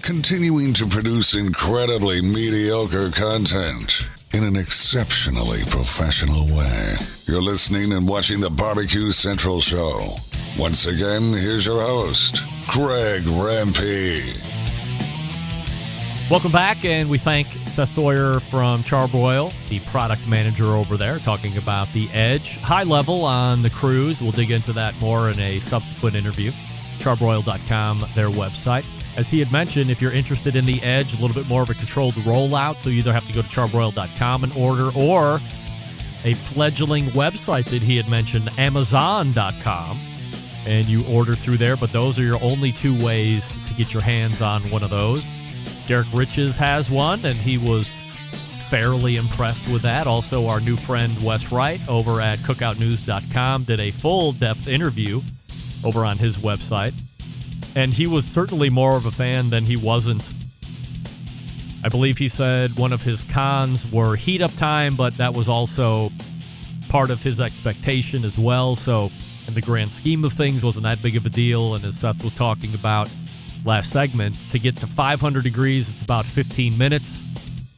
Continuing to produce incredibly mediocre content in an exceptionally professional way. You're listening and watching the Barbecue Central Show. Once again, here's your host, Greg Rempe. Welcome back, and we thank Seth Sawyer from Char-Broil, the product manager over there, talking about the Edge. High level on the cruise. We'll dig into that more in a subsequent interview. Charbroil.com, their website. As he had mentioned, if you're interested in the Edge, a little bit more of a controlled rollout, so you either have to go to charbroil.com and order, or a fledgling website that he had mentioned, Amazon.com, and you order through there. But those are your only two ways to get your hands on one of those. Derek Riches has one, and he was fairly impressed with that. Also, our new friend Wes Wright over at cookoutnews.com did a full-depth interview over on his website. And he was certainly more of a fan than he wasn't. I believe he said one of his cons were heat up time, but that was also part of his expectation as well. So in the grand scheme of things, wasn't that big of a deal. And as Seth was talking about last segment, to get to 500 degrees, it's about 15 minutes.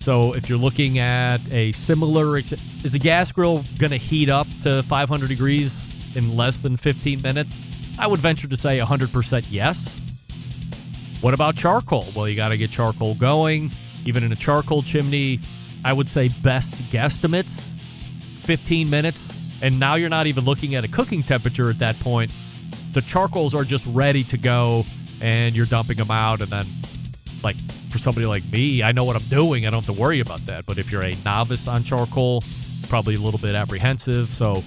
So if you're looking at a similar, is the gas grill going to heat up to 500 degrees in less than 15 minutes? I would venture to say 100% yes. What about charcoal? Well, you got to get charcoal going. Even in a charcoal chimney, I would say best guesstimates, 15 minutes. And now you're not even looking at a cooking temperature at that point. The charcoals are just ready to go, and you're dumping them out. And then, like, for somebody like me, I know what I'm doing. I don't have to worry about that. But if you're a novice on charcoal, probably a little bit apprehensive. So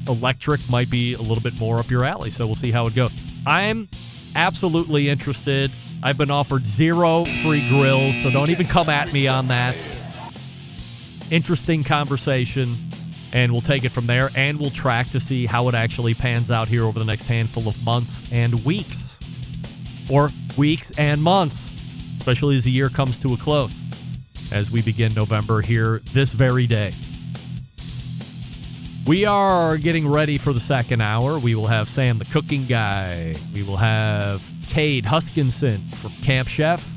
electric might be a little bit more up your alley, so we'll see how it goes. I'm absolutely interested. I've been offered 0 free grills, so don't even come at me on that. Interesting conversation, and we'll take it from there, and we'll track to see how it actually pans out here over the next handful of months and weeks, or weeks and months, especially as the year comes to a close, as we begin November here this very day. We are getting ready for the second hour. We will have Sam the Cooking Guy. We will have Cade Huskinson from Camp Chef.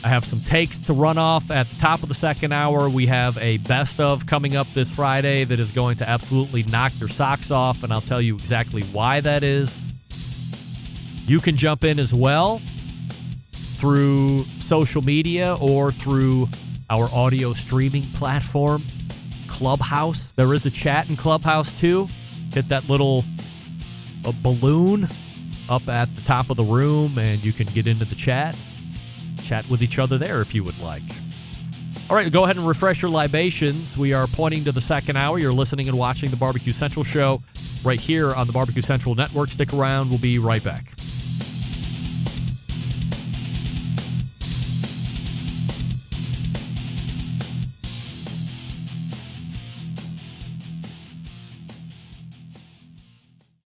I have some takes to run off at the top of the second hour. We have a best of coming up this Friday that is going to absolutely knock your socks off, and I'll tell you exactly why that is. You can jump in as well through social media or through our audio streaming platform, Clubhouse. There is a chat in Clubhouse too. Hit that little balloon up at the top of the room, and you can get into the chat with each other there if you would like. All right, go ahead and refresh your libations. We are pointing to the second hour. You're listening and watching the Barbecue Central Show right here on the Barbecue Central Network. Stick around. We'll be right back.